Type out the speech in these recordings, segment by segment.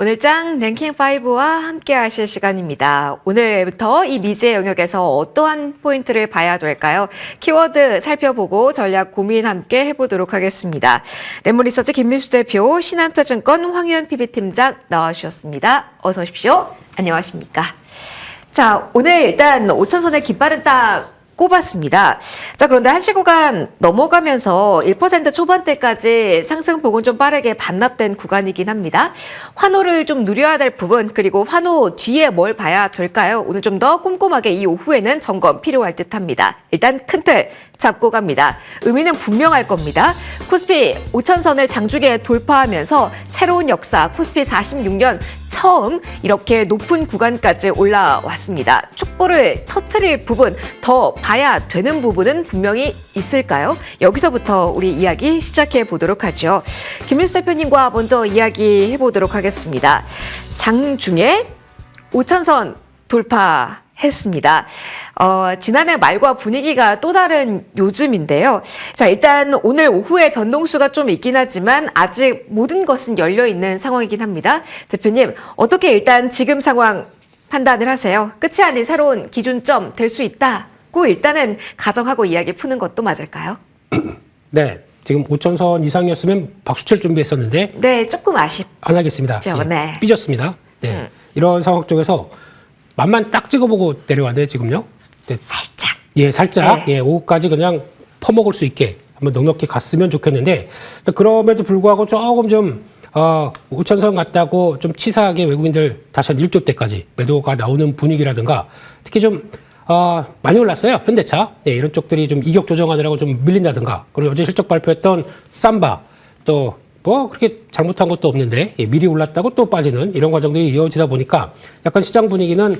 오늘장 랭킹5와 함께 하실 시간입니다. 오늘부터 이 미지의 영역에서 어떠한 포인트를 봐야 될까요? 키워드 살펴보고 전략 고민 함께 해보도록 하겠습니다. 랩몬리서치 김민수 대표, 신한투자증권 황유현 PB팀장 나와주셨습니다. 어서 오십시오. 안녕하십니까. 자, 오늘 일단 5천선의 깃발은 딱 꼽았습니다. 자, 그런데 한시 구간 넘어가면서 1% 초반대까지 상승폭은 좀 빠르게 반납된 구간이긴 합니다. 환호를 좀 누려야 될 부분, 그리고 환호 뒤에 뭘 봐야 될까요? 오늘 좀 더 꼼꼼하게 이 오후에는 점검 필요할 듯합니다. 일단 큰 틀 잡고 갑니다. 의미는 분명할 겁니다. 코스피 5천선을 장중에 돌파하면서 새로운 역사, 코스피 46년 처음 이렇게 높은 구간까지 올라왔습니다. 축보를 터뜨릴 부분, 더 봐야 되는 부분은 분명히 있을까요? 여기서부터 우리 이야기 시작해 보도록 하죠. 김민수 대표님과 먼저 이야기해 보도록 하겠습니다. 장중에 5천선 돌파했습니다. 지난해 말과 분위기가 또 다른 요즘인데요. 자, 일단 오늘 오후에 변동수가 좀 있긴 하지만 아직 모든 것은 열려있는 상황이긴 합니다. 대표님, 어떻게 일단 지금 상황 판단을 하세요? 끝이 아닌 새로운 기준점 될 수 있다고 일단은 가정하고 이야기 푸는 것도 맞을까요? 네. 지금 5천선 이상이었으면 박수 칠 준비했었는데. 네, 조금 아쉽죠. 안 하겠습니다. 네. 삐졌습니다. 네. 이런 상황 쪽에서 맛만 딱 찍어보고 내려왔는데 지금요. 네. 살짝. 예, 살짝. 네. 예, 오후까지 그냥 퍼먹을 수 있게 한번 넉넉히 갔으면 좋겠는데, 그럼에도 불구하고 조금 좀 5천선 갔다고 좀 치사하게 외국인들 다시 한 1조 대까지 매도가 나오는 분위기라든가, 특히 좀 많이 올랐어요. 현대차. 네, 이런 쪽들이 좀 이격 조정하느라고 좀 밀린다든가, 그리고 어제 실적 발표했던 삼바, 또 뭐 그렇게 잘못한 것도 없는데 미리 올랐다고 또 빠지는 이런 과정들이 이어지다 보니까 약간 시장 분위기는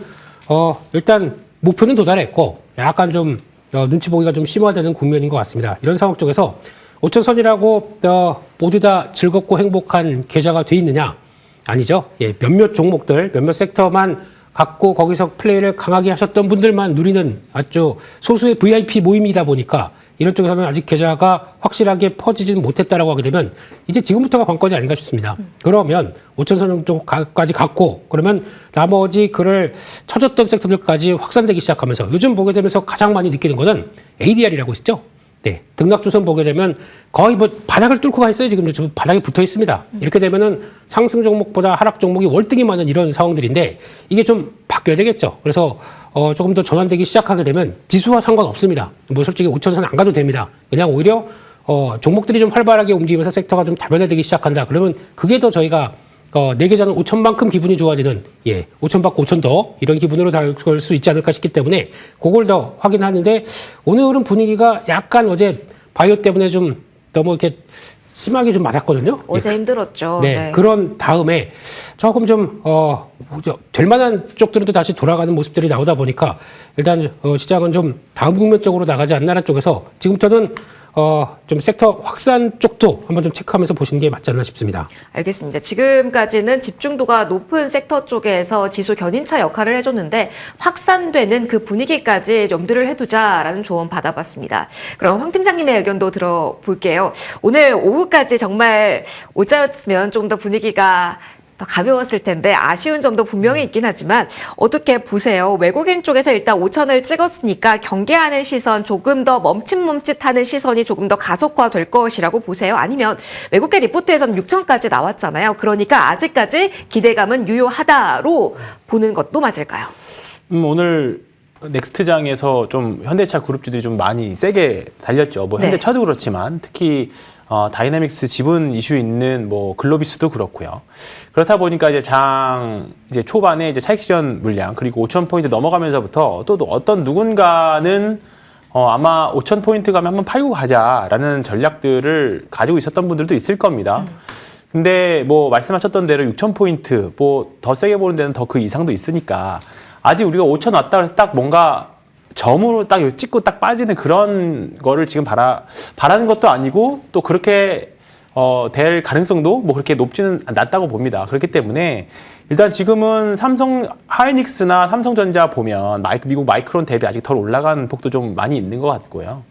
일단 목표는 도달했고 약간 좀 눈치 보기가 좀 심화되는 국면인 것 같습니다. 이런 상황 쪽에서 5천선이라고 모두 다 즐겁고 행복한 계좌가 돼 있느냐? 아니죠. 예, 몇몇 종목들, 몇몇 섹터만 갖고 거기서 플레이를 강하게 하셨던 분들만 누리는 아주 소수의 VIP 모임이다 보니까 이런 쪽에서는 아직 계좌가 확실하게 퍼지지는 못했다라고 하게 되면 이제 지금부터가 관건이 아닌가 싶습니다. 그러면 5천선 정도까지 갔고, 그러면 나머지 그를 쳐줬던 섹터들까지 확산되기 시작하면서 요즘 보게 되면서 가장 많이 느끼는 거는 ADR이라고 있죠. 네, 등락주선 보게 되면 거의 뭐 바닥을 뚫고 가 있어요. 지금 바닥에 붙어 있습니다. 이렇게 되면은 상승 종목보다 하락 종목이 월등히 많은 이런 상황들인데 이게 좀 바뀌어야 되겠죠. 그래서 조금 더 전환되기 시작하게 되면 지수와 상관없습니다. 뭐 솔직히 5천선 안 가도 됩니다. 그냥 오히려 종목들이 좀 활발하게 움직이면서 섹터가 좀 다변화되기 시작한다. 그러면 그게 더 저희가 내 계좌는 5천만큼 기분이 좋아지는, 5천 받고 5천 더 이런 기분으로 다룰 수 있지 않을까 싶기 때문에 그걸 더 확인하는데, 오늘은 분위기가 약간 어제 바이오 때문에 좀 너무 이렇게 심하게 좀 맞았거든요. 어제 힘들었죠. 네, 네. 그런 다음에 조금 좀 될 만한 쪽들은 또 다시 돌아가는 모습들이 나오다 보니까 일단 시장은 좀 다음 국면 쪽으로 나가지 않나라는 쪽에서 지금부터는 좀 섹터 확산 쪽도 한번 좀 체크하면서 보시는 게 맞지 않나 싶습니다. 알겠습니다. 지금까지는 집중도가 높은 섹터 쪽에서 지수 견인차 역할을 해줬는데 확산되는 그 분위기까지 염두를 해두자라는 조언 받아봤습니다. 그럼 황 팀장님의 의견도 들어볼게요. 오늘 오후까지 정말 오자였으면 조금 더 분위기가 더 가벼웠을 텐데 아쉬운 점도 분명히 있긴 하지만 어떻게 보세요? 외국인 쪽에서 일단 5천을 찍었으니까 경계하는 시선, 조금 더 멈칫멈칫하는 시선이 조금 더 가속화될 것이라고 보세요? 아니면 외국계 리포트에서는 6천까지 나왔잖아요. 그러니까 아직까지 기대감은 유효하다로 보는 것도 맞을까요? 오늘 넥스트장에서 좀 현대차 그룹주들이 좀 많이 세게 달렸죠. 뭐 현대차도 그렇지만 특히 다이내믹스 지분 이슈 있는 뭐 글로비스도 그렇고요. 그렇다 보니까 이제 초반에 이제 차익 실현 물량, 그리고 5,000포인트 넘어가면서부터 또 어떤 누군가는 아마 5,000포인트 가면 한번 팔고 가자라는 전략들을 가지고 있었던 분들도 있을 겁니다. 근데 뭐 말씀하셨던 대로 6,000포인트 뭐 더 세게 보는 데는 더 그 이상도 있으니까 아직 우리가 5,000 왔다 그래서 딱 뭔가 점으로 딱 찍고 딱 빠지는 그런 거를 지금 바라는 것도 아니고 또 그렇게 될 가능성도 뭐 그렇게 높지는 않다고 봅니다. 그렇기 때문에 일단 지금은 삼성 하이닉스나 삼성전자 보면 미국 마이크론 대비 아직 덜 올라간 폭도 좀 많이 있는 것 같고요.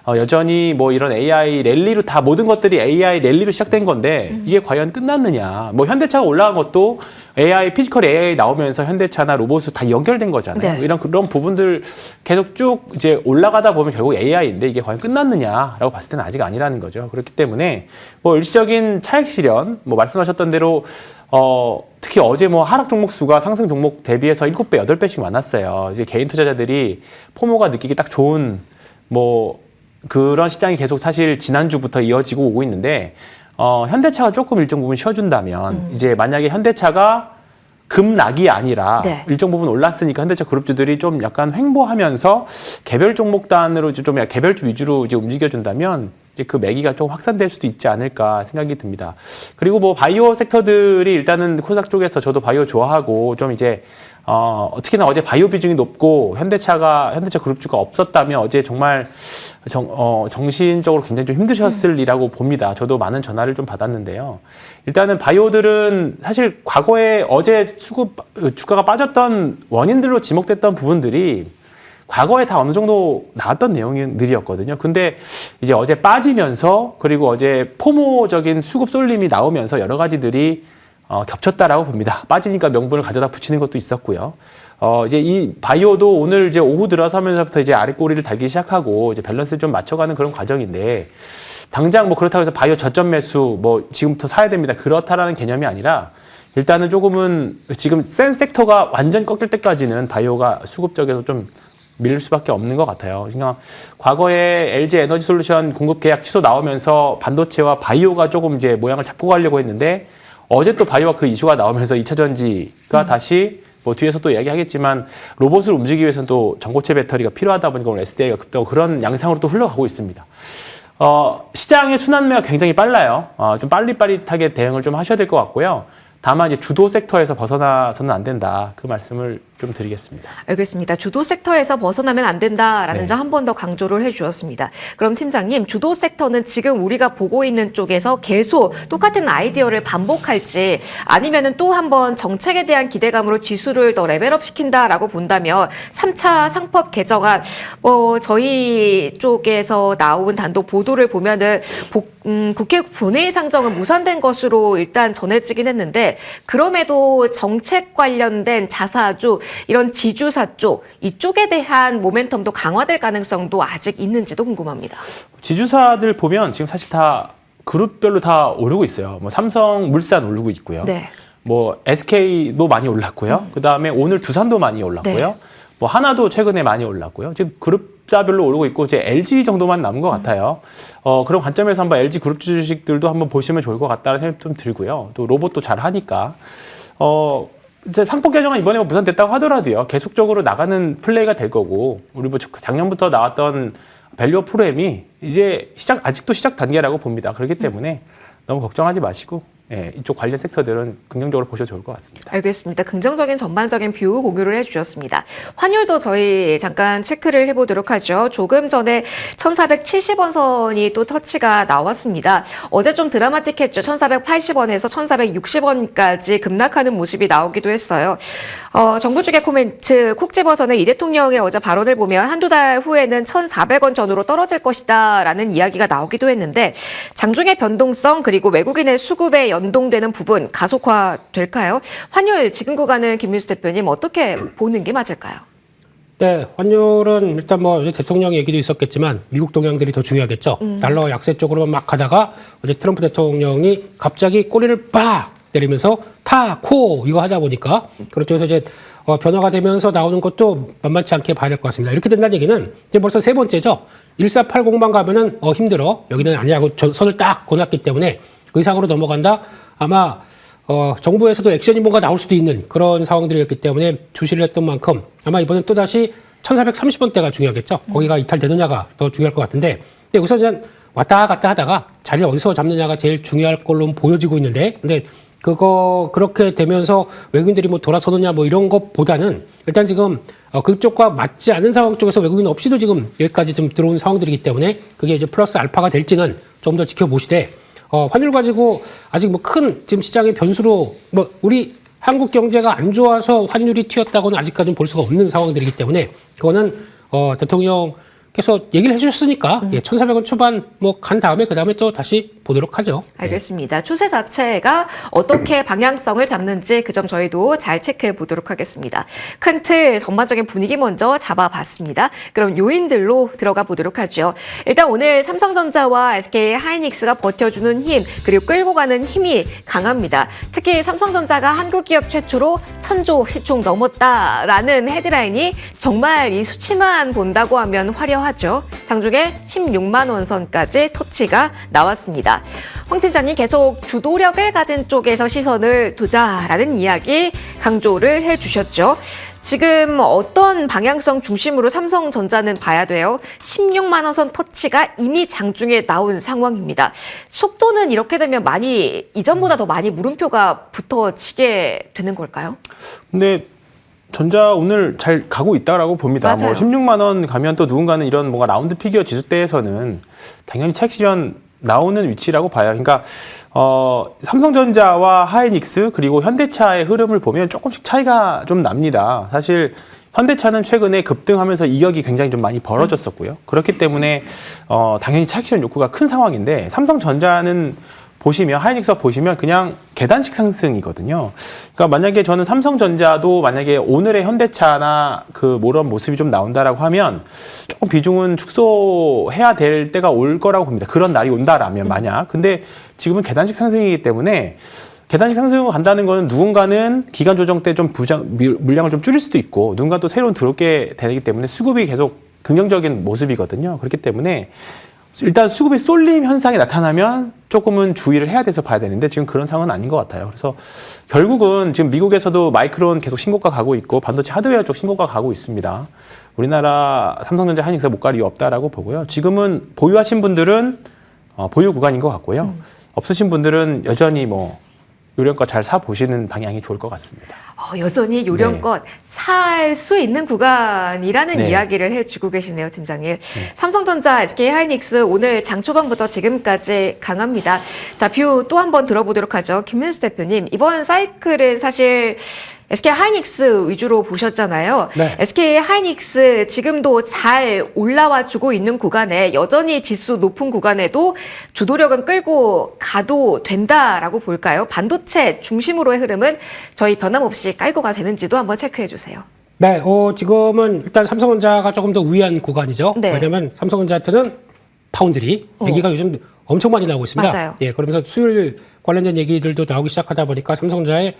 여전히 뭐 이런 AI 랠리로 다 모든 것들이 AI 랠리로 시작된 건데 이게 과연 끝났느냐. 뭐 현대차가 올라간 것도 피지컬 AI 나오면서 현대차나 로봇이 다 연결된 거잖아요. 네. 이런 그런 부분들 계속 쭉 이제 올라가다 보면 결국 AI인데 이게 과연 끝났느냐라고 봤을 때는 아직 아니라는 거죠. 그렇기 때문에 뭐 일시적인 차익 실현, 뭐 말씀하셨던 대로 특히 어제 뭐 하락 종목 수가 상승 종목 대비해서 7배, 8배씩 많았어요. 이제 개인 투자자들이 포모가 느끼기 딱 좋은 뭐 그런 시장이 계속 사실 지난주부터 이어지고 오고 있는데 현대차가 조금 일정 부분 쉬어준다면 이제 만약에 현대차가 급락이 아니라 네. 일정 부분 올랐으니까 현대차 그룹주들이 좀 약간 횡보하면서 개별 종목단으로 좀 개별주 위주로 이제 움직여준다면 이제 그 매기가 좀 확산될 수도 있지 않을까 생각이 듭니다. 그리고 뭐 바이오 섹터들이 일단은 코스닥 쪽에서 저도 바이오 좋아하고 좀 이제 특히나 어제 바이오 비중이 높고 현대차 그룹주가 없었다면 어제 정말 정신적으로 굉장히 좀 힘드셨을리라고 봅니다. 저도 많은 전화를 좀 받았는데요. 일단은 바이오들은 사실 과거에 어제 주가가 빠졌던 원인들로 지목됐던 부분들이 과거에 다 어느 정도 나왔던 내용들이었거든요. 근데 이제 어제 빠지면서 그리고 어제 포모적인 수급 쏠림이 나오면서 여러 가지들이 겹쳤다라고 봅니다. 빠지니까 명분을 가져다 붙이는 것도 있었고요. 이제 이 바이오도 오늘 이제 오후 들어서면서부터 이제 아래 꼬리를 달기 시작하고 이제 밸런스를 좀 맞춰가는 그런 과정인데 당장 뭐 그렇다고 해서 바이오 저점 매수 뭐 지금부터 사야 됩니다. 그렇다라는 개념이 아니라 일단은 조금은 지금 센 섹터가 완전 꺾일 때까지는 바이오가 수급 쪽에서 좀 밀릴 수밖에 없는 것 같아요. 그러니까 과거에 LG 에너지 솔루션 공급 계약 취소 나오면서 반도체와 바이오가 조금 이제 모양을 잡고 가려고 했는데 어제 또 바이오와 그 이슈가 나오면서 2차 전지가 다시 뭐 뒤에서 또 이야기하겠지만 로봇을 움직이기 위해서는 또 전고체 배터리가 필요하다 보니까 오늘 SDI가 급등하고 그런 양상으로 또 흘러가고 있습니다. 시장의 순환매가 굉장히 빨라요. 좀 빠릿빠릿하게 대응을 좀 하셔야 될 것 같고요. 다만 이제 주도 섹터에서 벗어나서는 안 된다. 그 말씀을 좀 드리겠습니다. 알겠습니다. 주도 섹터에서 벗어나면 안 된다라는 네. 점 한 번 더 강조를 해주셨습니다. 그럼 팀장님, 주도 섹터는 지금 우리가 보고 있는 쪽에서 계속 똑같은 아이디어를 반복할지 아니면은 또 한 번 정책에 대한 기대감으로 지수를 더 레벨업 시킨다라고 본다면 3차 상법 개정안 저희 쪽에서 나온 단독 보도를 보면은 국회 본회의 상정은 무산된 것으로 일단 전해지긴 했는데 그럼에도 정책 관련된 자사주 이런 지주사 쪽 이쪽에 대한 모멘텀도 강화될 가능성도 아직 있는지도 궁금합니다. 지주사들 보면 지금 사실 다 그룹별로 다 오르고 있어요. 뭐 삼성물산 오르고 있고요. 네. 뭐 SK도 많이 올랐고요. 그다음에 오늘 두산도 많이 올랐고요. 네. 뭐 하나도 최근에 많이 올랐고요. 지금 그룹자별로 오르고 있고 이제 LG 정도만 남은 것 같아요. 그런 관점에서 한번 LG 그룹 주식들도 한번 보시면 좋을 것 같다는 생각이 좀 들고요. 또 로봇도 잘 하니까 이제 상법 개정안 이번에 무산됐다고 하더라도요. 계속적으로 나가는 플레이가 될 거고 우리 뭐 작년부터 나왔던 밸류업 프로그램이 이제 아직도 시작 단계라고 봅니다. 그렇기 때문에 너무 걱정하지 마시고 이쪽 관련 섹터들은 긍정적으로 보셔도 좋을 것 같습니다. 알겠습니다. 긍정적인 전반적인 뷰 공유를 해주셨습니다. 환율도 저희 잠깐 체크를 해보도록 하죠. 조금 전에 1470원 선이 또 터치가 나왔습니다. 어제 좀 드라마틱했죠. 1480원에서 1460원까지 급락하는 모습이 나오기도 했어요. 정부 측의 코멘트, 콕 집어서는 이 대통령의 어제 발언을 보면 한두 달 후에는 1400원 전후로 떨어질 것이다 라는 이야기가 나오기도 했는데 장중의 변동성 그리고 외국인의 수급에 연동되는 부분 가속화될까요? 환율 지금 구간은 김민수 대표님 어떻게 보는 게 맞을까요? 네, 환율은 일단 뭐 어제 대통령 얘기도 있었겠지만 미국 동향들이 더 중요하겠죠. 달러 약세 쪽으로만 막 가다가 어제 트럼프 대통령이 갑자기 꼬리를 빡 때리면서 코 이거 하다 보니까 그렇죠. 그래서 이제 변화가 되면서 나오는 것도 만만치 않게 봐야 될 것 같습니다. 이렇게 된다는 얘기는 이제 벌써 세 번째죠. 1480만 가면은 힘들어. 여기는 아니라고 선을 딱 고놨기 때문에 의상으로 넘어간다. 아마 정부에서도 액션이 뭔가 나올 수도 있는 그런 상황들이었기 때문에 주시를 했던 만큼 아마 이번엔 또다시 1430원대가 중요하겠죠. 거기가 이탈되느냐가 더 중요할 것 같은데 근데 여기서 그냥 왔다 갔다 하다가 자리를 어디서 잡느냐가 제일 중요할 걸로 보여지고 있는데 근데 그렇게 되면서 외국인들이 뭐 돌아서느냐 뭐 이런 것보다는 일단 지금 그쪽과 맞지 않은 상황 쪽에서 외국인 없이도 지금 여기까지 좀 들어온 상황들이기 때문에 그게 이제 플러스 알파가 될지는 좀 더 지켜보시되 환율 가지고 아직 뭐 큰 지금 시장의 변수로 뭐 우리 한국 경제가 안 좋아서 환율이 튀었다고는 아직까지는 볼 수가 없는 상황들이기 때문에 그거는 대통령께서 얘기를 해주셨으니까 1,400원 초반 뭐 간 다음에 그 다음에 또 다시 보도록 하죠. 알겠습니다. 추세 자체가 어떻게 방향성을 잡는지 그 점 저희도 잘 체크해 보도록 하겠습니다. 큰 틀 전반적인 분위기 먼저 잡아봤습니다. 그럼 요인들로 들어가 보도록 하죠. 일단 오늘 삼성전자와 SK 하이닉스가 버텨주는 힘 그리고 끌고 가는 힘이 강합니다. 특히 삼성전자가 한국 기업 최초로 1,000조 시총 넘었다라는 헤드라인이 정말 이 수치만 본다고 하면 화려하죠. 장중에 16만 원 선까지 터치가 나왔습니다. 황 팀장님 계속 주도력을 가진 쪽에서 시선을 두자라는 이야기 강조를 해주셨죠. 지금 어떤 방향성 중심으로 삼성전자는 봐야 돼요? 16만 원 선 터치가 이미 장중에 나온 상황입니다. 속도는 이렇게 되면 많이 이전보다 더 많이 물음표가 붙어지게 되는 걸까요? 근데 전자 오늘 잘 가고 있다라고 봅니다. 맞아요. 뭐 16만 원 가면 또 누군가는 이런 뭔가 라운드 피겨 지수대에서는 당연히 차익 실현 나오는 위치라고 봐요. 그러니까 삼성전자와 하이닉스 그리고 현대차의 흐름을 보면 조금씩 차이가 좀 납니다. 사실 현대차는 최근에 급등하면서 이격이 굉장히 좀 많이 벌어졌었고요. 그렇기 때문에 당연히 차익 실현 욕구가 큰 상황인데 삼성전자는 보시면 하이닉스 보시면 그냥 계단식 상승이거든요. 그러니까 만약에 저는 삼성전자도 만약에 오늘의 현대차나 그 그런 모습이 좀 나온다라고 하면 조금 비중은 축소해야 될 때가 올 거라고 봅니다. 그런 날이 온다라면 만약. 근데 지금은 계단식 상승이기 때문에 계단식 상승을 간다는 거는 누군가는 기간 조정 때 좀 물량을 좀 줄일 수도 있고 누군가 또 새로운 들어오게 되기 때문에 수급이 계속 긍정적인 모습이거든요. 그렇기 때문에 일단 수급이 쏠림 현상이 나타나면 조금은 주의를 해야 돼서 봐야 되는데 지금 그런 상황은 아닌 것 같아요. 그래서 결국은 지금 미국에서도 마이크론 계속 신고가 가고 있고 반도체 하드웨어 쪽 신고가 가고 있습니다. 우리나라 삼성전자 하이닉스가 못 갈 이유 없다라고 보고요. 지금은 보유하신 분들은 보유 구간인 것 같고요. 없으신 분들은 여전히 뭐 요령껏 잘 사 보시는 방향이 좋을 것 같습니다. 여전히 요령껏 살 수 있는 구간이라는 네. 이야기를 해주고 계시네요, 팀장님. 삼성전자, SK 하이닉스 오늘 장 초반부터 지금까지 강합니다. 자, 뷰 또 한번 들어보도록 하죠. 김민수 대표님, 이번 사이클은 사실 SK 하이닉스 위주로 보셨잖아요. 네. SK 하이닉스 지금도 잘 올라와 주고 있는 구간에 여전히 지수 높은 구간에도 주도력은 끌고 가도 된다라고 볼까요? 반도체 중심으로의 흐름은 저희 변함없이 깔고 가 되는지도 한번 체크해 주세요. 네, 지금은 일단 삼성전자가 조금 더 우위한 구간이죠. 네. 왜냐하면 삼성전자한테는 파운드리 얘기가 요즘 엄청 많이 나오고 있습니다. 맞아요. 예, 그러면서 수율 관련된 얘기들도 나오기 시작하다 보니까 삼성전자의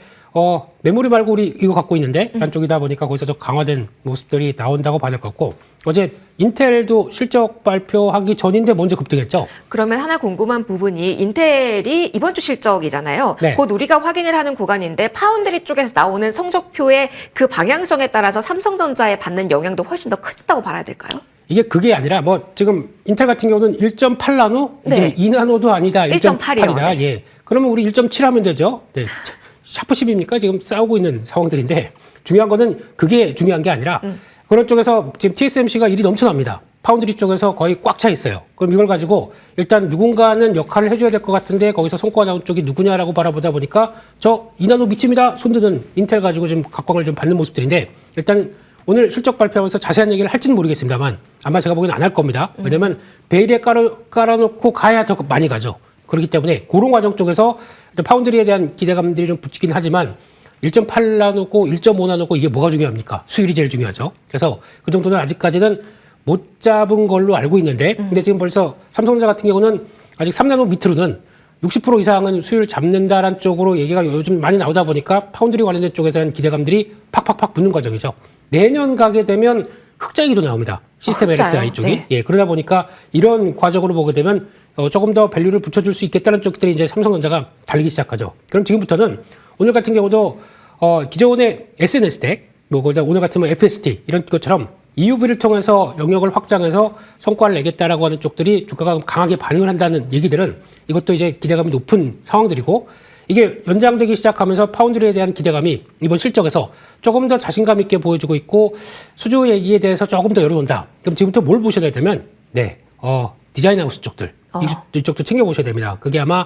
메모리 말고 우리 이거 갖고 있는데 란 쪽이다 보니까 거기서 더 강화된 모습들이 나온다고 봐야 될 것 같고 어제 인텔도 실적 발표하기 전인데 먼저 급등했죠. 그러면 하나 궁금한 부분이 인텔이 이번 주 실적이잖아요. 네. 곧 우리가 확인을 하는 구간인데 파운드리 쪽에서 나오는 성적표의 그 방향성에 따라서 삼성전자에 받는 영향도 훨씬 더 크다고 봐야 될까요? 이게 그게 아니라 뭐 지금 인텔 같은 경우는 1.8나노 네. 이제 2나노도 아니다. 1.8 이요. 1.8이다. 예. 그러면 우리 1.7 하면 되죠. 네. 샤프 10입니까? 지금 싸우고 있는 상황들인데 중요한 거는 그게 중요한 게 아니라 그런 쪽에서 지금 TSMC가 일이 넘쳐납니다. 파운드리 쪽에서 거의 꽉 차 있어요. 그럼 이걸 가지고 일단 누군가는 역할을 해줘야 될 것 같은데 거기서 성과가 나온 쪽이 누구냐라고 바라보다 보니까 저 2나노 미칩니다. 손드는 인텔 가지고 지금 각광을 좀 받는 모습들인데 일단 오늘 실적 발표하면서 자세한 얘기를 할지는 모르겠습니다만 아마 제가 보기에는 안 할 겁니다. 왜냐하면 베일에 깔아놓고 가야 더 많이 가죠. 그렇기 때문에 그런 과정 쪽에서 일단 파운드리에 대한 기대감들이 좀 붙이긴 하지만 1.8 나누고 1.5 나누고 이게 뭐가 중요합니까? 수율이 제일 중요하죠. 그래서 그 정도는 아직까지는 못 잡은 걸로 알고 있는데 근데 지금 벌써 삼성전자 같은 경우는 아직 3나노 밑으로는 60% 이상은 수율 잡는다라는 쪽으로 얘기가 요즘 많이 나오다 보니까 파운드리 관련된 쪽에서 한 기대감들이 팍팍팍 붙는 과정이죠. 내년 가게 되면 흑자기도 나옵니다. 시스템 LSI 쪽이. 네. 예, 그러다 보니까 이런 과정으로 보게 되면 조금 더 밸류를 붙여줄 수 있겠다는 쪽들이 이제 삼성전자가 달리기 시작하죠. 그럼 지금부터는 오늘 같은 경우도 기존의 SNS 텍, 뭐 오늘 같으면 FST 이런 것처럼 EUV를 통해서 영역을 확장해서 성과를 내겠다라고 하는 쪽들이 주가가 강하게 반응을 한다는 얘기들은 이것도 이제 기대감이 높은 상황들이고 이게 연장되기 시작하면서 파운드리에 대한 기대감이 이번 실적에서 조금 더 자신감 있게 보여주고 있고 수주 얘기에 대해서 조금 더 열어놓는다. 그럼 지금부터 뭘 보셔야 되면 디자인 하우스 쪽들 이쪽도 챙겨보셔야 됩니다. 그게 아마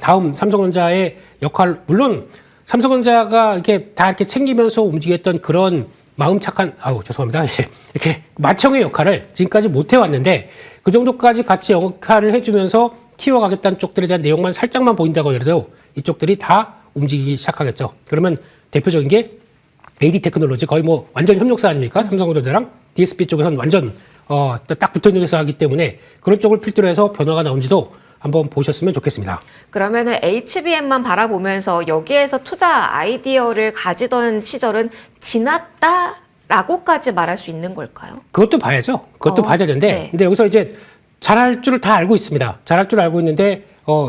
다음 삼성전자의 역할 물론 삼성전자가 이렇게 다 이렇게 챙기면서 움직였던 그런 마음 착한, 죄송합니다. 이렇게 마청의 역할을 지금까지 못 해왔는데 그 정도까지 같이 역할을 해주면서 키워가겠다는 쪽들에 대한 내용만 살짝만 보인다고 하더라도 이쪽들이 다 움직이기 시작하겠죠. 그러면 대표적인 게 AD 테크놀로지 거의 뭐 완전 협력사 아닙니까? 삼성전자랑 DSP 쪽에서는 완전 딱 붙어있는 회사이기 때문에 그런 쪽을 필두로 해서 변화가 나온지도 한번 보셨으면 좋겠습니다. 그러면은 HBM만 바라보면서 여기에서 투자 아이디어를 가지던 시절은 지났다라고까지 말할 수 있는 걸까요? 그것도 봐야죠. 그것도 봐야 되는데, 네. 근데 여기서 이제 잘할 줄을 다 알고 있습니다. 잘할 줄 알고 있는데,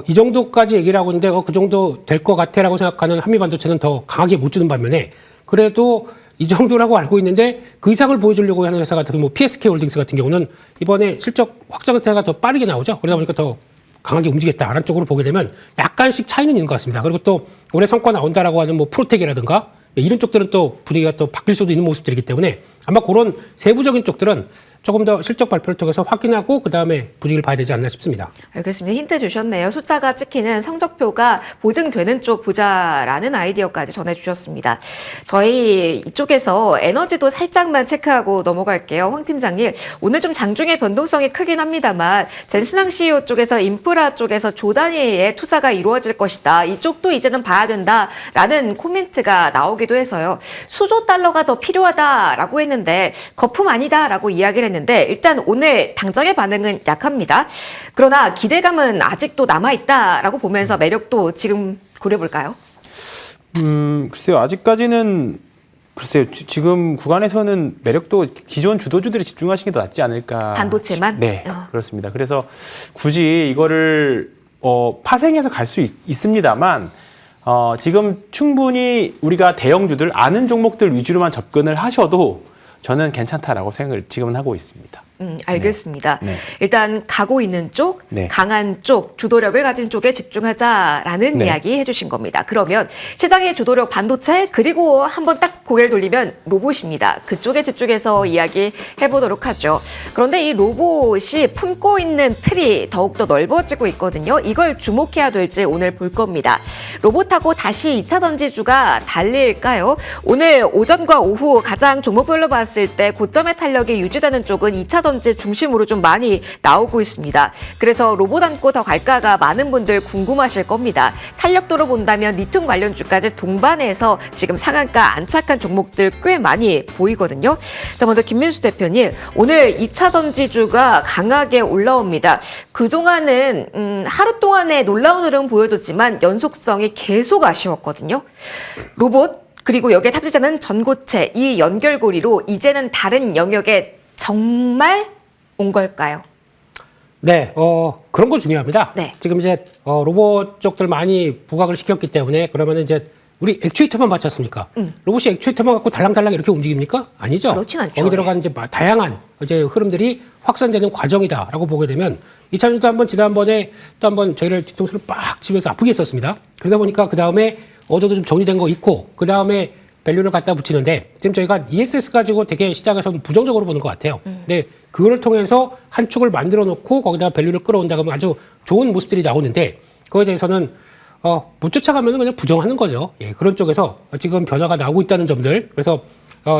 이 정도까지 얘기를 하고 있는데, 그 정도 될 것 같아라고 생각하는 한미반도체는 더 강하게 못 주는 반면에, 그래도 이 정도라고 알고 있는데 그 이상을 보여주려고 하는 회사 같은 경우, PSK 홀딩스 같은 경우는 이번에 실적 확장 상태가 더 빠르게 나오죠. 그러다 보니까 더 강하게 움직였다라는 쪽으로 보게 되면 약간씩 차이는 있는 것 같습니다. 그리고 또 올해 성과 나온다라고 하는 뭐 프로텍이라든가 이런 쪽들은 또 분위기가 또 바뀔 수도 있는 모습들이기 때문에 아마 그런 세부적인 쪽들은 조금 더 실적 발표를 통해서 확인하고 그다음에 분위기를 봐야 되지 않나 싶습니다. 알겠습니다. 힌트 주셨네요. 숫자가 찍히는 성적표가 보증되는 쪽 보자라는 아이디어까지 전해주셨습니다. 저희 이쪽에서 에너지도 살짝만 체크하고 넘어갈게요. 황 팀장님, 오늘 좀 장중에 변동성이 크긴 합니다만 젠신항 CEO 쪽에서 인프라 쪽에서 조 단위의 투자가 이루어질 것이다. 이쪽도 이제는 봐야 된다라는 코멘트가 나오기도 해서요. 수조 달러가 더 필요하다라고 했는데 거품 아니다라고 이야기를 했는데 일단 오늘 당장의 반응은 약합니다. 그러나 기대감은 아직도 남아있다라고 보면서 매력도 지금 고려볼까요? 글쎄요. 아직까지는 글쎄요. 지금 구간에서는 매력도 기존 주도주들이 집중하시는 게 더 낫지 않을까. 반도체만? 네, 그렇습니다. 그래서 굳이 이거를 파생해서 갈 수 있습니다만 지금 충분히 우리가 대형주들 아는 종목들 위주로만 접근을 하셔도 저는 괜찮다라고 생각을 지금은 하고 있습니다. 알겠습니다. 네. 일단 가고 있는 쪽, 네. 강한 쪽, 주도력을 가진 쪽에 집중하자라는 네. 이야기 해주신 겁니다. 그러면 시장의 주도력 반도체 그리고 한번 딱 고개를 돌리면 로봇입니다. 그쪽에 집중해서 이야기 해보도록 하죠. 그런데 이 로봇이 품고 있는 틀이 더욱더 넓어지고 있거든요. 이걸 주목해야 될지 오늘 볼 겁니다. 로봇하고 다시 2차 전지주가 달릴까요? 오늘 오전과 오후 가장 종목별로 봤을 때 고점의 탄력이 유지되는 쪽은 2차 전지 중심으로 좀 많이 나오고 있습니다. 그래서 로봇 안고 더 갈까가 많은 분들 궁금하실 겁니다. 탄력도로 본다면 리튬 관련주까지 동반해서 지금 상한가 안착한 종목들 꽤 많이 보이거든요. 자, 먼저 김민수 대표님, 오늘 2차 전지주가 강하게 올라옵니다. 그동안은 하루 동안의 놀라운 흐름 보여줬지만 연속성이 계속 아쉬웠거든요. 로봇 그리고 여기에 탑재자는 전고체, 이 연결고리로 이제는 다른 영역에 정말 온 걸까요? 네, 그런 건 중요합니다. 네. 지금 이제 로봇 쪽들 많이 부각을 시켰기 때문에 그러면 이제 우리 액추에이터만 받지 않습니까? 로봇이 액추에이터만 갖고 달랑달랑 이렇게 움직입니까? 아니죠. 그렇진 않죠. 거기 들어간 이제 다양한 이제 흐름들이 확산되는 과정이다라고 보게 되면 2차전지도 한번 지난번에 또 한번 저희를 뒤통수를 빡 치면서 아프게 했었습니다. 그러다 보니까 그 다음에 어제도 좀 정리된 거 있고 그 다음에 밸류를 갖다 붙이는데 지금 저희가 ESS 가지고 되게 시장에서는 부정적으로 보는 것 같아요. 근데 그거를 통해서 한 축을 만들어 놓고 거기다가 밸류를 끌어온다 그러면 아주 좋은 모습들이 나오는데 그거에 대해서는 못 쫓아가면 그냥 부정하는 거죠. 예, 그런 쪽에서 지금 변화가 나오고 있다는 점들. 그래서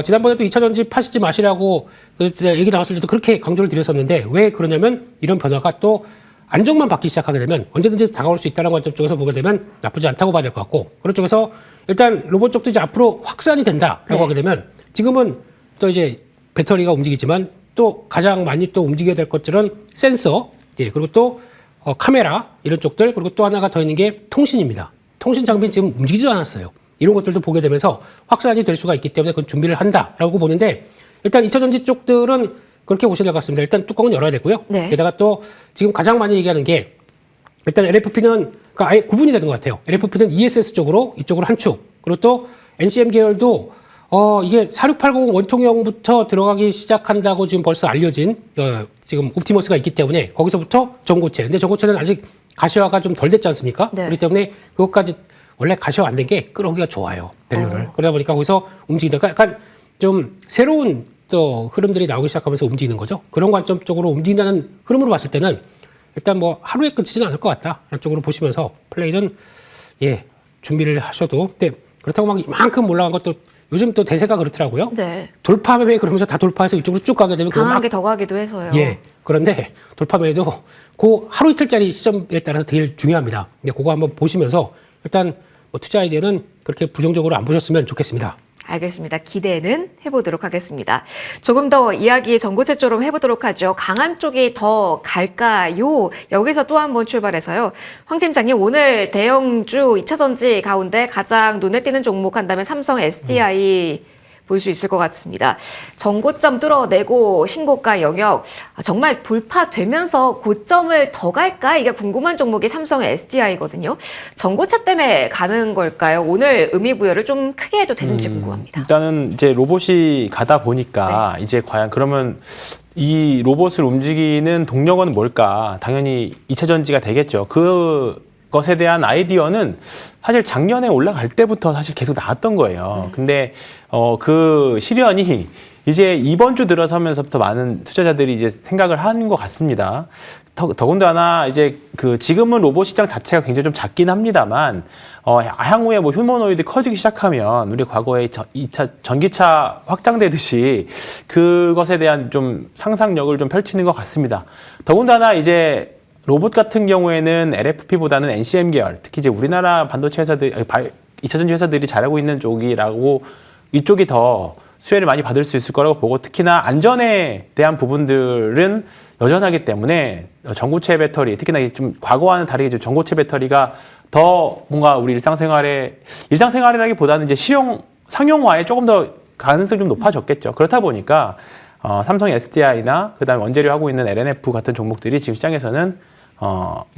지난번에도 2차 전지 파시지 마시라고 얘기 나왔을 때도 그렇게 강조를 드렸었는데 왜 그러냐면 이런 변화가 또 안정만 받기 시작하게 되면 언제든지 다가올 수 있다는 관점 쪽에서 보게 되면 나쁘지 않다고 봐야 될 것 같고 그런 쪽에서 일단 로봇 쪽도 이제 앞으로 확산이 된다라고 네. 하게 되면 지금은 또 이제 배터리가 움직이지만 또 가장 많이 또 움직여야 될 것들은 센서, 예, 그리고 또 카메라 이런 쪽들 그리고 또 하나가 더 있는 게 통신입니다. 통신 장비는 지금 움직이지도 않았어요. 이런 것들도 보게 되면서 확산이 될 수가 있기 때문에 그건 준비를 한다라고 보는데 일단 2차 전지 쪽들은 그렇게 보셔야 될 것 같습니다. 일단 뚜껑은 열어야 되고요. 네. 게다가 또 지금 가장 많이 얘기하는 게 일단 LFP는 그러니까 아예 구분이 되는 것 같아요. LFP는 ESS 쪽으로 이쪽으로 한 축. 그리고 또 NCM 계열도 이게 4680 원통형부터 들어가기 시작한다고 지금 벌써 알려진 지금 옵티머스가 있기 때문에 거기서부터 전고체. 근데 전고체는 아직 가시화가 좀 덜 됐지 않습니까? 네. 그렇기 때문에 그것까지 원래 가시화 안 된 게 끌어오기가 좋아요. 밸류를. 그러다 보니까 거기서 움직이다가 약간 좀 새로운 또 흐름들이 나오기 시작하면서 움직이는 거죠. 그런 관점 쪽으로 움직인다는 흐름으로 봤을 때는 일단 뭐 하루에 끝이지는 않을 것 같다. 라는 쪽으로 보시면서 플레이는 예 준비를 하셔도. 근데 그렇다고 막 이만큼 올라간 것도 요즘 또 대세가 그렇더라고요. 네. 돌파 매매 그러면서 다 돌파해서 이쪽으로 쭉 가게 되면 그거 막 강하게 더 가기도 해서요. 예. 그런데 돌파 매매도 그 하루 이틀짜리 시점에 따라서 되게 중요합니다. 근데 그거 한번 보시면서 일단 뭐 투자 아이디어는 그렇게 부정적으로 안 보셨으면 좋겠습니다. 알겠습니다. 기대는 해보도록 하겠습니다. 조금 더 이야기 전고체 쪽으로 해보도록 하죠. 강한 쪽이 더 갈까요? 여기서 또 한 번 출발해서요. 황 팀장님, 오늘 대형주 2차 전지 가운데 가장 눈에 띄는 종목 한다면 삼성 SDI 볼 수 있을 것 같습니다. 전고점 뚫어내고 신고가 영역 정말 돌파되면서 고점을 더 갈까? 이게 궁금한 종목이 삼성 SDI거든요. 전고차 때문에 가는 걸까요? 오늘 의미 부여를 좀 크게 해도 되는지 궁금합니다. 일단은 이제 로봇이 가다 보니까 이제 과연 그러면 이 로봇을 움직이는 동력은 뭘까? 당연히 2차 전지가 되겠죠. 그것에 대한 아이디어는 사실 작년에 올라갈 때부터 사실 계속 나왔던 거예요. 근데 그 시련이 이제 이번 주 들어서면서부터 많은 투자자들이 이제 생각을 하는 것 같습니다. 더군다나 이제 그 지금은 로봇 시장 자체가 굉장히 좀 작긴 합니다만 향후에 뭐 휴머노이드 커지기 시작하면 우리 과거에 2차 전기차 확장되듯이 그것에 대한 좀 상상력을 좀 펼치는 것 같습니다. 더군다나 이제 로봇 같은 경우에는 LFP보다는 NCM 계열, 특히 이제 우리나라 반도체 회사들, 2차 전지 회사들이 잘하고 있는 쪽이라고 이쪽이 더 수혜를 많이 받을 수 있을 거라고 보고 특히나 안전에 대한 부분들은 여전하기 때문에 전고체 배터리, 특히나 좀 과거와는 다르게 좀 전고체 배터리가 더 뭔가 우리 일상생활이라기보다는 이제 상용화에 조금 더 가능성이 좀 높아졌겠죠. 그렇다 보니까 삼성 SDI나 그다음에 원재료 하고 있는 LNF 같은 종목들이 지금 시장에서는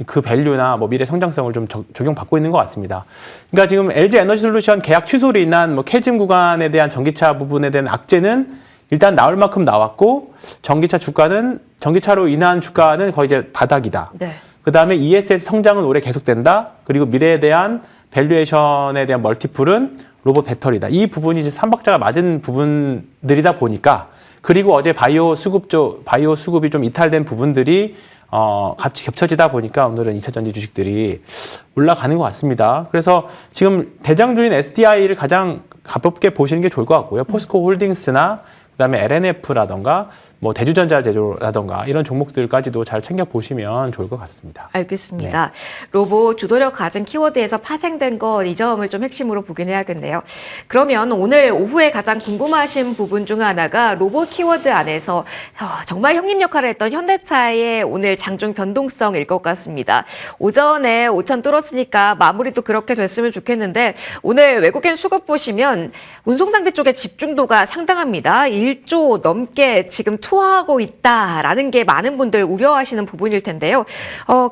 그 밸류나 뭐 미래 성장성을 좀 적용받고 있는 것 같습니다. 그러니까 지금 LG 에너지솔루션 계약 취소로 인한 뭐 캐즘 구간에 대한 전기차 부분에 대한 악재는 일단 나올 만큼 나왔고 전기차로 인한 주가는 거의 이제 바닥이다. 네. 그다음에 ESS 성장은 올해 계속된다. 그리고 미래에 대한 밸류에이션에 대한 멀티플은 로봇 배터리다. 이 부분이 이제 삼박자가 맞은 부분들이다 보니까 그리고 어제 바이오 수급이 좀 이탈된 부분들이 같이 겹쳐지다 보니까 오늘은 2차 전지 주식들이 올라가는 것 같습니다. 그래서 지금 대장주인 SDI를 가장 가볍게 보시는 게 좋을 것 같고요. 포스코 홀딩스나 그다음에 LNF라던가 뭐 대주전자 제조라던가 이런 종목들까지도 잘 챙겨 보시면 좋을 것 같습니다. 알겠습니다. 로봇 주도력 가진 키워드에서 파생된 것 이 점을 좀 핵심으로 보긴 해야겠네요. 그러면 오늘 오후에 가장 궁금하신 부분 중 하나가 로봇 키워드 안에서 정말 형님 역할을 했던 현대차의 오늘 장중 변동성일 것 같습니다. 오전에 5천 뚫었으니까 마무리도 그렇게 됐으면 좋겠는데 오늘 외국인 수급 보시면 운송장비 쪽에 집중도가 상당합니다. 1조 넘게 지금 투하하고 있다라는 게 많은 분들 우려하시는 부분일 텐데요.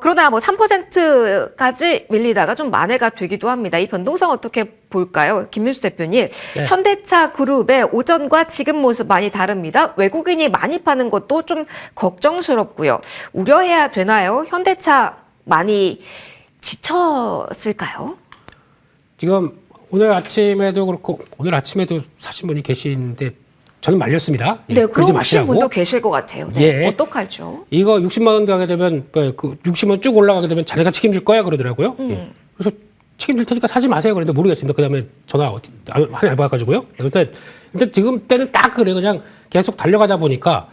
그러나 뭐 3%까지 밀리다가 좀 만회가 되기도 합니다. 이 변동성 어떻게 볼까요? 김민수 대표님, 네. 현대차 그룹의 오전과 지금 모습 많이 다릅니다. 외국인이 많이 파는 것도 좀 걱정스럽고요. 우려해야 되나요? 현대차 많이 지쳤을까요? 지금 오늘 아침에도 그렇고 오늘 아침에도 사신 분이 계시는데 저는 말렸습니다. 예, 네, 그러지 그러신 마시라고. 분도 계실 것 같아요. 네, 예. 어떡하죠? 이거 60만 원 가게 되면 그 60만 원 쭉 올라가게 되면 자네가 책임질 거야 그러더라고요. 예. 그래서 책임질 테니까 사지 마세요. 그런데 모르겠습니다. 그다음에 전화 안 해봐가지고요. 일단 지금 때는 딱 그래 그냥 계속 달려가다 보니까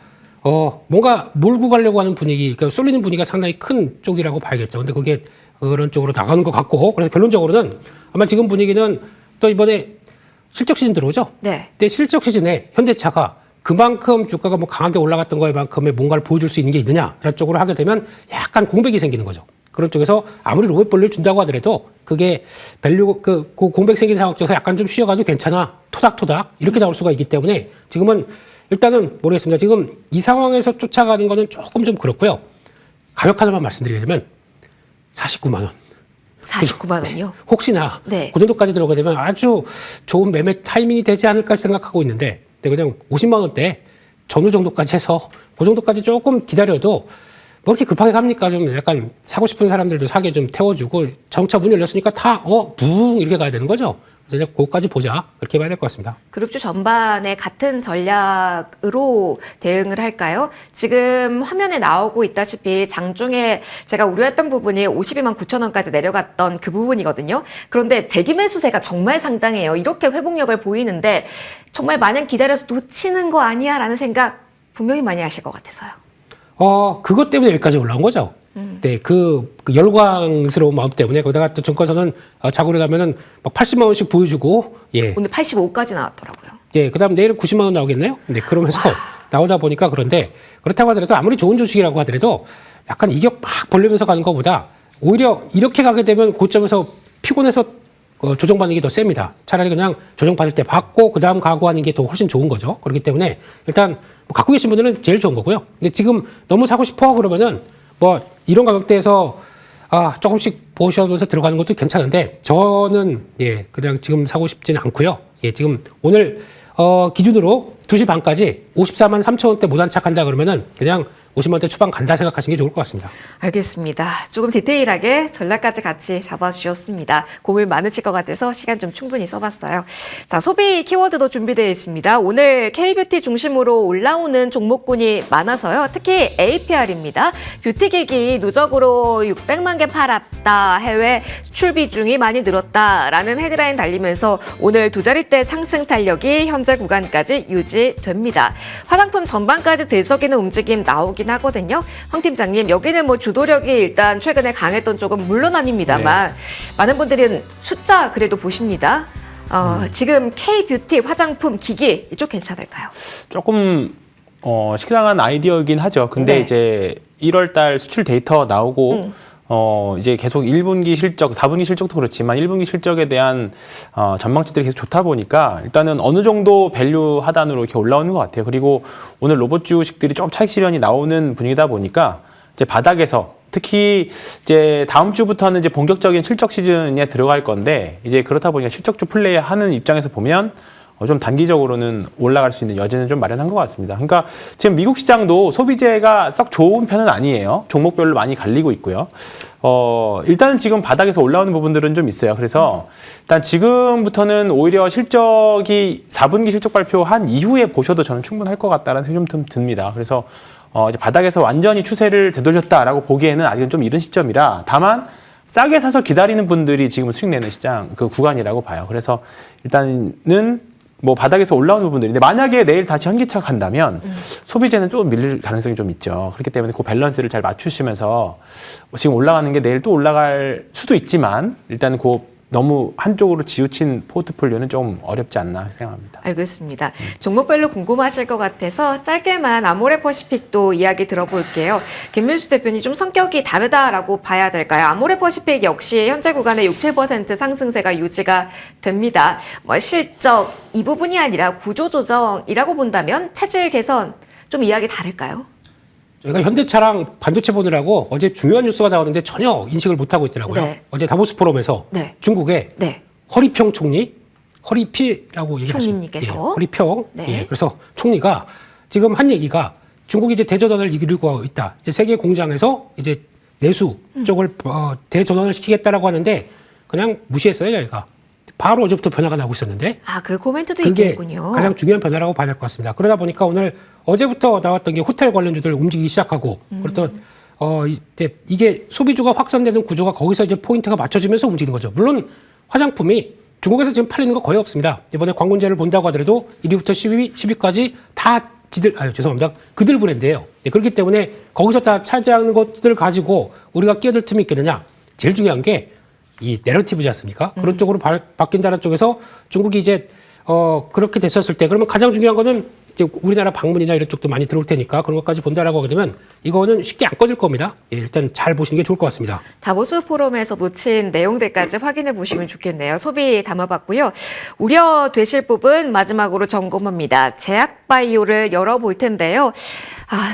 뭔가 몰고 가려고 하는 분위기, 그러니까 쏠리는 분위기가 상당히 큰 쪽이라고 봐야겠죠. 근데 그게 그런 쪽으로 나가는 것 같고 그래서 결론적으로는 아마 지금 분위기는 또 이번에 실적 시즌 들어오죠. 네. 근데 실적 시즌에 현대차가 그만큼 주가가 뭐 강하게 올라갔던 거에만큼의 뭔가를 보여줄 수 있는 게 있느냐 이런 쪽으로 하게 되면 약간 공백이 생기는 거죠. 그런 쪽에서 아무리 로봇 볼을 준다고 하더라도 그게 밸류 그 공백 생긴 상황 쪽에서 약간 좀 쉬어가도 괜찮아 토닥토닥 이렇게 나올 수가 있기 때문에 지금은 일단은 모르겠습니다. 지금 이 상황에서 쫓아가는 거는 조금 좀 그렇고요. 가격 하나만 말씀드리자면 49만 원. 49만 원이요? 혹시나 네. 그 정도까지 들어가게 되면 아주 좋은 매매 타이밍이 되지 않을까 생각하고 있는데 그냥 50만 원대 전후 정도까지 해서 그 정도까지 조금 기다려도 뭐 이렇게 급하게 갑니까? 좀 약간 사고 싶은 사람들도 사게 좀 태워주고 자동차 문 열렸으니까 붕 이렇게 가야 되는 거죠. 이제 그거까지 보자. 그렇게 봐야 될 것 같습니다. 그룹주 전반에 같은 전략으로 대응을 할까요? 지금 화면에 나오고 있다시피 장중에 제가 우려했던 부분이 52만 9천 원까지 내려갔던 그 부분이거든요. 그런데 대기 매수세가 정말 상당해요. 이렇게 회복력을 보이는데 정말 마냥 기다려서 놓치는 거 아니야 라는 생각 분명히 많이 하실 것 같아서요. 그것 때문에 여기까지 올라온 거죠. 네, 그 열광스러운 마음 때문에 거기다가 또 증권사는 자고 일어나면은 막 80만 원씩 보여주고, 예, 오늘 85까지 나왔더라고요. 예, 그다음 내일은 90만 원 나오겠네요. 네, 그러면서 나오다 보니까 그런데 그렇다고 하더라도 아무리 좋은 주식이라고 하더라도 약간 이격 막 벌리면서 가는 것보다 오히려 이렇게 가게 되면 고점에서 피곤해서 조정받는 게 더 셉니다. 차라리 그냥 조정받을 때 받고 그다음 가고하는 게 더 훨씬 좋은 거죠. 그렇기 때문에 일단 뭐 갖고 계신 분들은 제일 좋은 거고요. 근데 지금 너무 사고 싶어 그러면은 뭐 이런 가격대에서 조금씩 보셔면서 들어가는 것도 괜찮은데 저는 예 그냥 지금 사고 싶지는 않고요. 예 지금 오늘 기준으로 2시 반까지 54만 3천 원대 못 안착한다 그러면은 그냥 50만 원대 초반 간다 생각하시는 게 좋을 것 같습니다. 알겠습니다. 조금 디테일하게 전략까지 같이 잡아주셨습니다. 고민 많으실 것 같아서 시간 좀 충분히 써봤어요. 자, 소비 키워드도 준비되어 있습니다. 오늘 K뷰티 중심으로 올라오는 종목군이 많아서요. 특히 APR입니다. 뷰티기기 누적으로 600만 개 팔았다. 해외 수출 비중이 많이 늘었다라는 헤드라인 달리면서 오늘 두 자릿대 상승 탄력이 현재 구간까지 유지됩니다. 화장품 전반까지 들썩이는 움직임 나오긴 하거든요. 황 팀장님, 여기는 뭐 주도력이 일단 최근에 강했던 쪽은 물론 아닙니다만 많은 분들은 숫자 그래도 보십니다. 지금 K뷰티 화장품 기기 이쪽 괜찮을까요? 조금 식상한 아이디어이긴 하죠. 근데 네. 이제 1월 달 수출 데이터 나오고 이제 계속 1분기 실적, 4분기 실적도 그렇지만 1분기 실적에 대한 전망치들이 계속 좋다 보니까 일단은 어느 정도 밸류 하단으로 이렇게 올라오는 것 같아요. 그리고 오늘 로봇 주식들이 좀 차익 실현이 나오는 분위기다 보니까 이제 바닥에서 특히 이제 다음 주부터는 이제 본격적인 실적 시즌에 들어갈 건데 이제 그렇다 보니까 실적주 플레이 하는 입장에서 보면 좀 단기적으로는 올라갈 수 있는 여지는 좀 마련한 것 같습니다. 그러니까 지금 미국 시장도 소비재가 썩 좋은 편은 아니에요. 종목별로 많이 갈리고 있고요. 일단은 지금 바닥에서 올라오는 부분들은 좀 있어요. 그래서 일단 지금부터는 오히려 실적이 4분기 실적 발표한 이후에 보셔도 저는 충분할 것 같다는 생각이 좀 듭니다. 그래서 이제 바닥에서 완전히 추세를 되돌렸다라고 보기에는 아직은 좀 이른 시점이라 다만 싸게 사서 기다리는 분들이 지금 수익 내는 시장 그 구간이라고 봐요. 그래서 일단은 뭐 바닥에서 올라오는 부분들인데 만약에 내일 다시 현기차가 간다면 소비재는 좀 밀릴 가능성이 좀 있죠. 그렇기 때문에 그 밸런스를 잘 맞추시면서 지금 올라가는 게 내일 또 올라갈 수도 있지만 일단은 그 너무 한쪽으로 지우친 포트폴리오는 좀 어렵지 않나 생각합니다. 알겠습니다. 종목별로 궁금하실 것 같아서 짧게만 아모레퍼시픽도 이야기 들어볼게요. 김민수 대표님 좀 성격이 다르다라고 봐야 될까요? 아모레퍼시픽 역시 현재 구간에 6, 7% 상승세가 유지가 됩니다. 뭐 실적 이 부분이 아니라 구조조정이라고 본다면 체질 개선 좀 이야기 다를까요? 저희가 현대차랑 반도체 보느라고 어제 중요한 뉴스가 나왔는데 전혀 인식을 못하고 있더라고요. 네. 어제 다보스 포럼에서 네. 중국의 네. 허리평 총리, 허리피라고 얘기하셨습니다. 총리님께서. 허리평. 네. 예, 그래서 총리가 지금 한 얘기가 중국이 이제 대전환을 이루고 있다. 이제 세계 공장에서 이제 내수 쪽을 대전환을 시키겠다라고 하는데 그냥 무시했어요, 저희가. 바로 어제부터 변화가 나고 있었는데 그 코멘트도 그게 있겠군요. 가장 중요한 변화라고 봐야 될 것 같습니다. 그러다 보니까 오늘 어제부터 나왔던 게 호텔 관련주들 움직이기 시작하고 그렇던 이제 이게 소비주가 확산되는 구조가 거기서 이제 포인트가 맞춰지면서 움직이는 거죠. 물론 화장품이 중국에서 지금 팔리는 거 거의 없습니다. 이번에 광군제를 본다고 하더라도 1위부터 10위까지 다 죄송합니다. 그들 브랜드예요. 네, 그렇기 때문에 거기서 다 차지하는 것들을 가지고 우리가 끼어들 틈이 있겠느냐. 제일 중요한 게 이 내러티브지 않습니까? 그런 쪽으로 바뀐다는 쪽에서 중국이 이제 그렇게 됐었을 때 그러면 가장 중요한 거는 이제 우리나라 방문이나 이런 쪽도 많이 들어올 테니까 그런 것까지 본다라고 하게 되면 이거는 쉽게 안 꺼질 겁니다. 예, 일단 잘 보시는 게 좋을 것 같습니다. 다보스 포럼에서 놓친 내용들까지 확인해 보시면 좋겠네요. 소비 담아봤고요. 우려되실 부분 마지막으로 점검합니다. 제약바이오를 열어볼 텐데요.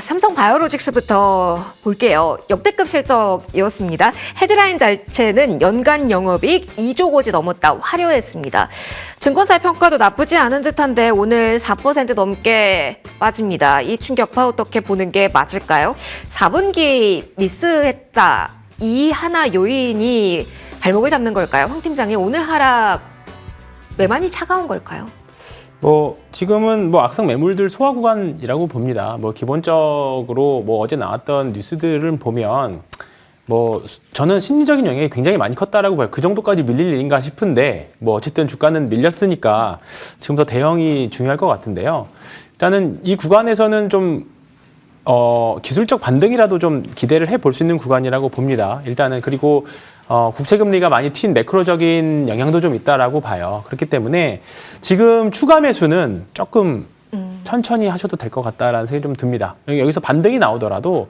삼성바이오로직스부터 볼게요. 역대급 실적이었습니다. 헤드라인 자체는 연간 영업이익 2조 고지 넘었다. 화려했습니다. 증권사의 평가도 나쁘지 않은 듯한데 오늘 4% 넘게 빠집니다. 이 충격파 어떻게 보는 게 맞을까요? 4분기 미스했다. 이 하나 요인이 발목을 잡는 걸까요? 황 팀장님, 오늘 하락 왜 많이 차가운 걸까요? 뭐 지금은 뭐 악성 매물들 소화 구간이라고 봅니다. 뭐 기본적으로 뭐 어제 나왔던 뉴스들을 보면 뭐 저는 심리적인 영향이 굉장히 많이 컸다라고 봐요. 그 정도까지 밀릴 일인가 싶은데 뭐 어쨌든 주가는 밀렸으니까 지금부터 대응이 중요할 것 같은데요. 일단은 이 구간에서는 좀 기술적 반등이라도 좀 기대를 해볼 수 있는 구간이라고 봅니다. 일단은 그리고 국채 금리가 많이 튄 매크로적인 영향도 좀 있다라고 봐요. 그렇기 때문에 지금 추가 매수는 조금 천천히 하셔도 될 것 같다라는 생각이 좀 듭니다. 여기서 반등이 나오더라도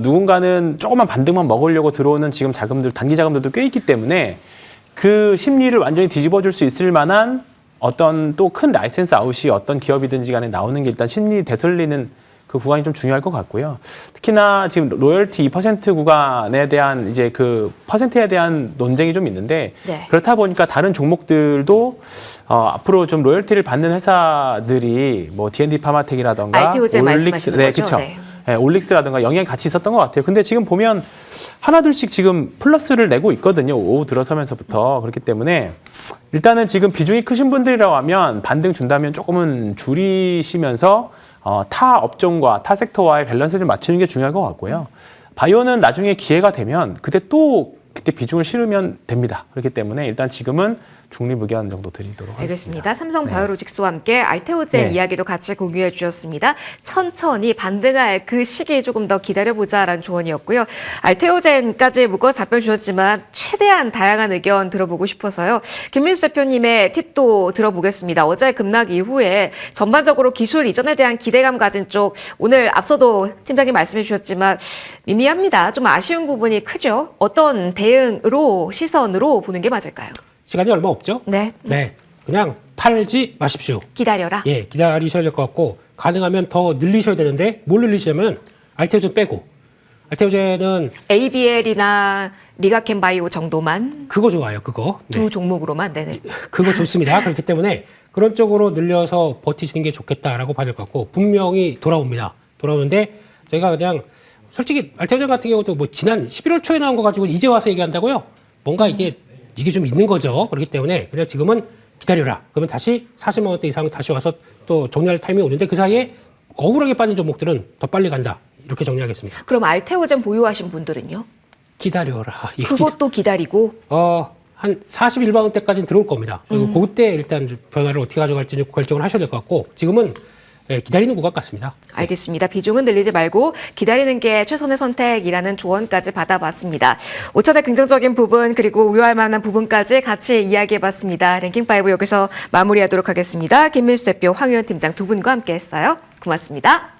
누군가는 조금만 반등만 먹으려고 들어오는 지금 자금들, 단기 자금들도 꽤 있기 때문에 그 심리를 완전히 뒤집어줄 수 있을 만한 어떤 또 큰 라이센스 아웃이 어떤 기업이든지 간에 나오는 게 일단 심리 되살리는 그 구간이 좀 중요할 것 같고요. 특히나 지금 로열티 2% 구간에 대한 이제 그 퍼센트에 대한 논쟁이 좀 있는데 네. 그렇다 보니까 다른 종목들도 앞으로 좀 로열티를 받는 회사들이 뭐 D&D 파마텍이라던가 RTO제 말씀하시는 네, 거죠? 그렇죠. 네. 네, 올릭스라든가 영향이 같이 있었던 것 같아요. 근데 지금 보면 하나둘씩 지금 플러스를 내고 있거든요. 오후 들어서면서부터. 그렇기 때문에 일단은 지금 비중이 크신 분들이라고 하면 반등 준다면 조금은 줄이시면서 타 업종과 타 섹터와의 밸런스를 좀 맞추는 게 중요할 것 같고요. 바이오는 나중에 기회가 되면 그때 비중을 실으면 됩니다. 그렇기 때문에 일단 지금은 중립 의견 정도 드리도록 알겠습니다. 하겠습니다. 삼성 바이오로직스와 함께 알테오젠 네. 이야기도 같이 공유해 주셨습니다. 천천히 반등할 그 시기 조금 더 기다려보자라는 조언이었고요. 알테오젠까지 묶어서 답변 주셨지만 최대한 다양한 의견 들어보고 싶어서요. 김민수 대표님의 팁도 들어보겠습니다. 어제 급락 이후에 전반적으로 기술 이전에 대한 기대감 가진 쪽 오늘 앞서도 팀장님 말씀해 주셨지만 미미합니다. 좀 아쉬운 부분이 크죠. 어떤 대응으로 시선으로 보는 게 맞을까요? 시간이 얼마 없죠? 네. 네. 그냥 팔지 마십시오. 기다려라. 예, 기다리셔야 될 것 같고 가능하면 더 늘리셔야 되는데 뭘 늘리시냐면 알테오젠 빼고 알테오젠은 ABL이나 리가켄 바이오 정도만 그거 좋아요. 그거. 네. 두 종목으로만 네네. 그거 좋습니다. 그렇기 때문에 그런 쪽으로 늘려서 버티시는 게 좋겠다라고 봐야 될 것 같고 분명히 돌아옵니다. 돌아오는데 저희가 그냥 솔직히 알테오젠 같은 경우도 뭐 지난 11월 초에 나온 거 가지고 이제 와서 얘기한다고요? 뭔가 이게 좀 있는 거죠. 그렇기 때문에 그냥 지금은 기다려라. 그러면 다시 40만 원대 이상 다시 와서 또 정리할 타이밍이 오는데 그 사이에 억울하게 빠진 종목들은 더 빨리 간다. 이렇게 정리하겠습니다. 그럼 알테오젠 보유하신 분들은요? 기다려라. 예, 그것도 기다리고 한 41만 원대까지는 들어올 겁니다. 그리고 그때 일단 변화를 어떻게 가져갈지 결정을 하셔야 될 것 같고 지금은 기다리는 구간 같습니다. 알겠습니다. 비중은 늘리지 말고 기다리는 게 최선의 선택이라는 조언까지 받아봤습니다. 5천의 긍정적인 부분 그리고 우려할 만한 부분까지 같이 이야기해봤습니다. 랭킹5 여기서 마무리하도록 하겠습니다. 김민수 대표, 황의원 팀장 두 분과 함께했어요. 고맙습니다.